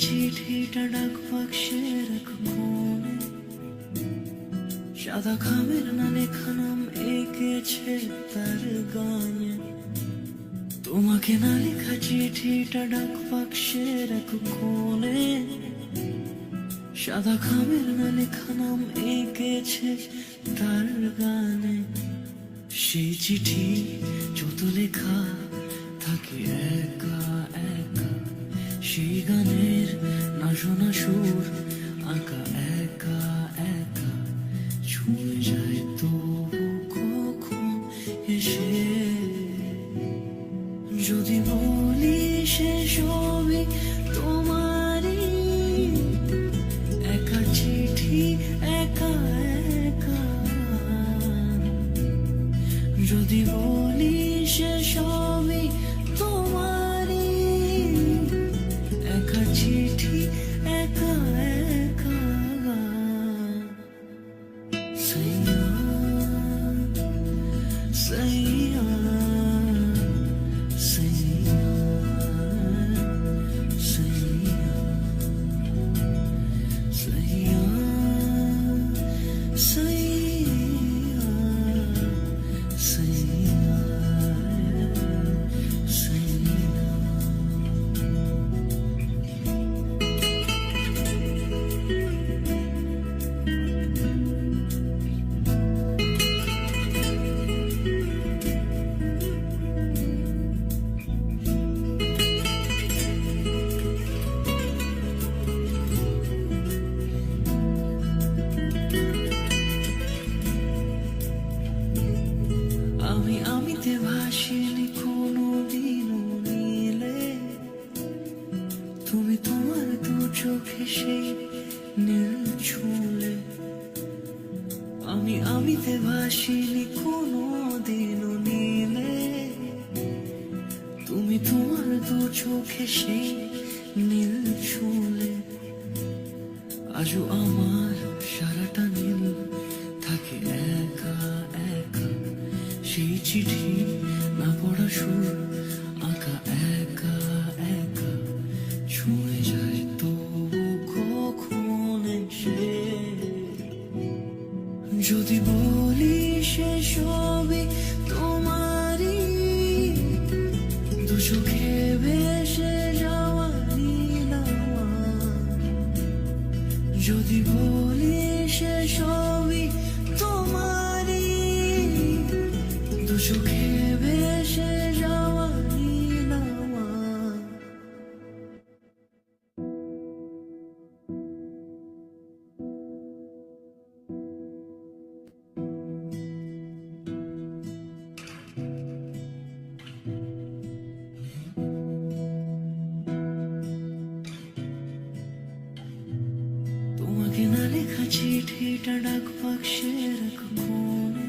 চিঠিটা ডাক বাক্সের এক কোণে, সাদা খামের না লেখা নাম এঁকেছে তার গানে। তোমাকে না লেখা চিঠিটা ডাক বাক্সের এক কোণে, সাদা খামের না লেখা নাম এঁকেছে তার গানে। সেই চিঠি যত লেখা থাকে একা একা, সেই গানের না শোনা সুর আঁকা একা একা, ছুঁয়ে যায় তবু কখন এসে। যদি বলি সে সবই তোমারই, একা চিঠি একা একা। যদি বলি সে সবই তোমারই, একা চিঠি একা একা। সাইয়া সাইয়া সাইয়া সাইয়া সাইয়া সাইয়া সাইয়া। আমিতে ভাসিনি কোনোদিনও নীলে, তুমি তোমার দু চোখে সেই নীল ছুঁলে। আমিতে ভাসিনি কোনোদিনও নীলে, তুমি তোমার দু চোখে সেই নীল ছুঁলে। আজও আমার সারাটা নীল থাকে একা একা, সেই চিঠি না পড়া সুর আঁকা একা একা, ছুঁয়ে যায় তবু কখন এসে। যদি বলি সে সবই তোমারই, দু চোখে ভেসে যাওয়া নীল আমার। যদি বলি সে সবই তোমারই, দু চোখে ভেসে যাওয়া নীল আমার। তোমাকে না লেখা চিঠিটা ডাক বাক্সের এক কোণে,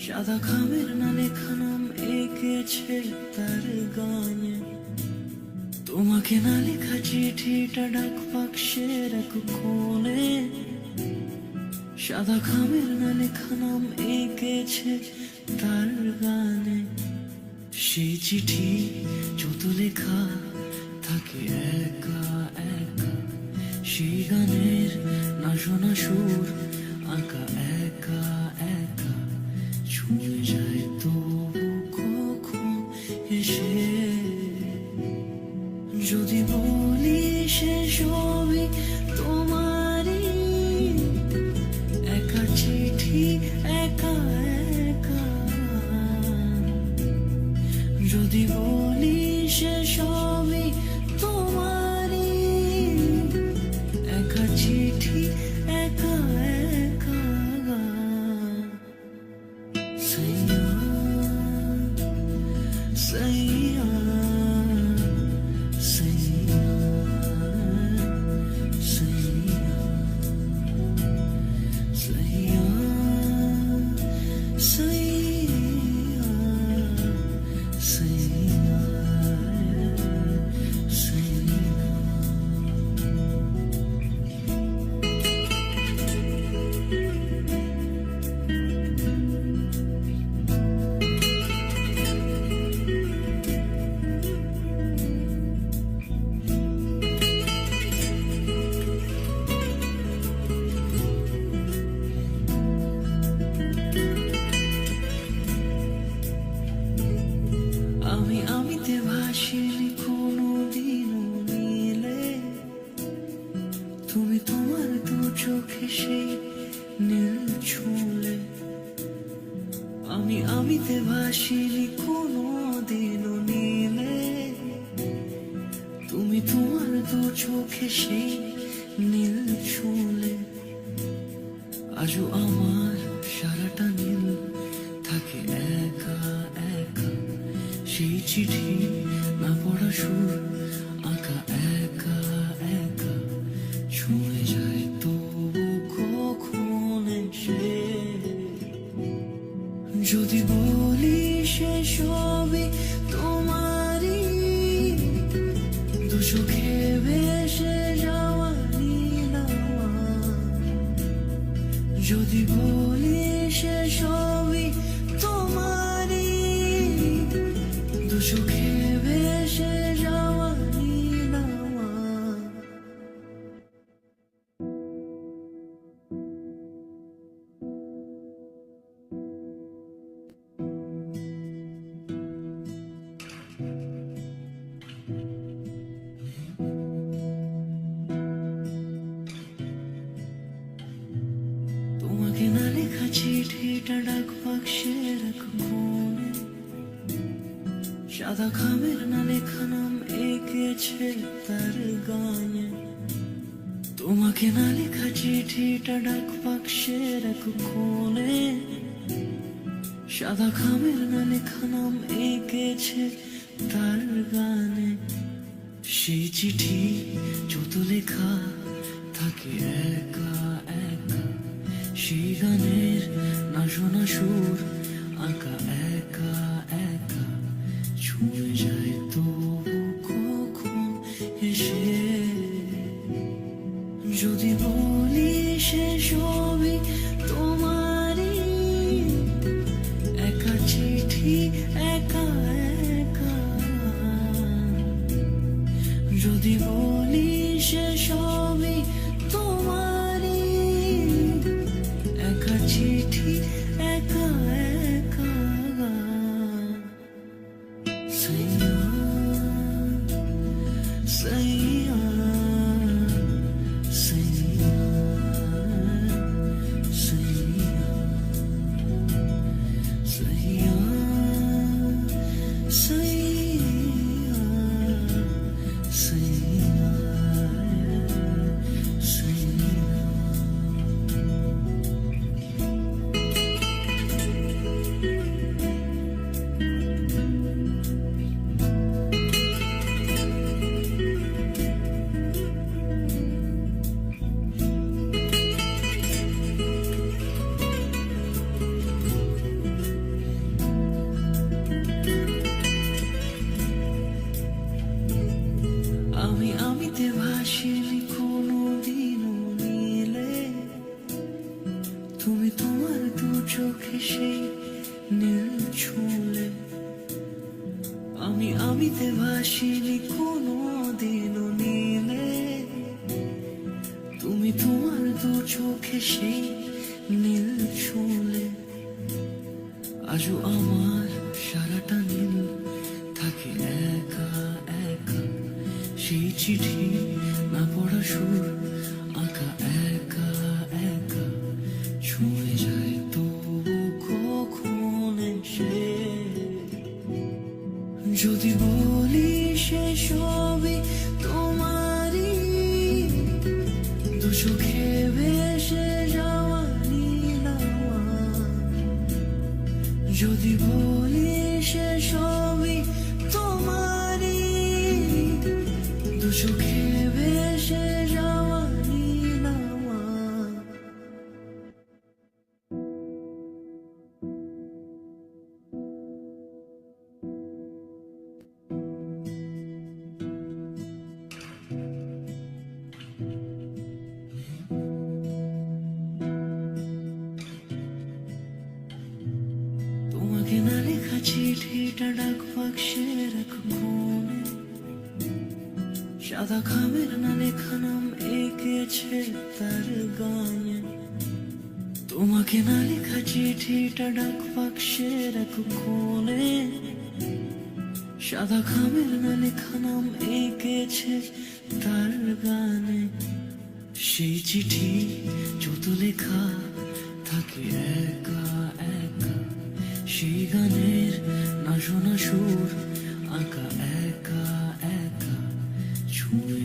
সাদা খামের না লেখা নাম এঁকেছে তার গানে। তোমাকে না লেখা চিঠিটা ডাক বাক্সের এক কোণে, সাদা খামের না লেখা নাম এঁকেছে তার গানে। সেই চিঠি যত লেখা থাকে একা একা, সেই গানের না শোনা সুর আঁকা একা একা, ছুঁয়ে যায় তবু কখন এসে। যদি বলি সে সবই তোমারই, একা চিঠি একা একা। যদি বলি সে সবই তোমারই, একা চিঠি একা একা। সাইয়া সাইয়া সাইয়া সাইয়া সাইয়া সাইয়া সাইয়া সাইয়া। ভাসিনি কোনোদিনও নীলে, তুমি তোমার দু চোখে সেই নীল ছুঁলে। আমিতে ভাসিনি কোনোদিনও নীলে, তুমি তোমার দু চোখে সেই নীল ছুঁলে। আজও আমার সারাটা নীল থাকে একা একা, সেই চিঠি না পড়া সুর আঁকা একা একা, ছুঁয়ে যায় তবু কখন এসে। যদি বলি সে সবই তোমারই, দু চোখে ভেসে যাওয়া নীল আমার। যদি বলি সে সবই তোমারই, দু চোখে ভেসে যাওয়া নীল আমার। তোমাকে না লেখা চিঠিটা ডাক বাক্সের এক কোণে, সাদা খামের না লেখা নাম এঁকেছে তার গানে। তোমাকে না লেখা চিঠিটা ডাক বাক্সের এক কোণে, সাদা খামের না লেখা নাম এঁকেছে তার গানে। সেই চিঠি যত লেখা থাকে একা একা, সেই গানের না শোনা সুর আঁকা একা একা, ছুঁয়ে যায় তবু কখন এসে। যদি বলি সে সবই তোমারই, একা চিঠি একা একা। যদি বলি সে সবই তোমারই, একা চিঠি একা একা। সাইয়া সাইয়া সাইয়া সাইয়া সাইয়া সাইয়া সাইয়া সাইয়া। আমিতে ভাসিনি কোনোদিনও নীলে, তুমি তোমার দু চোখে সেই নীল ছুঁলে। আমিতে ভাসিনি কোনোদিনও নীলে, তুমি তোমার দু চোখে সেই নীল ছুঁলে। আজও আমার সারাটা নীল থাকে একা একা, সেই চিঠি না পড়া সুর আঁকা একা একা, ছুঁয়ে যায় তবু কখন এসে। যদি বলি সে সবই তোমারই, দু চোখে ভেসে যাওয়া নীল আমার। যদি বলি সে সবই তোমারই, দু চোখে ভেসে যাওয়া নীল আমার। তোমাকে না লেখা চিঠিটা ডাক বাক্সের এক কোণে, সাদা খামের না লেখা নাম এঁকেছে তার গানে। তোমাকে না লেখা চিঠিটা ডাক বাক্সের এক কোণে, সাদা খামের না লেখা নাম এঁকেছে তার গানে। সেই চিঠি যত লেখা থাকে একা একা, সেই গানের না শোনা সুর আঁকা একা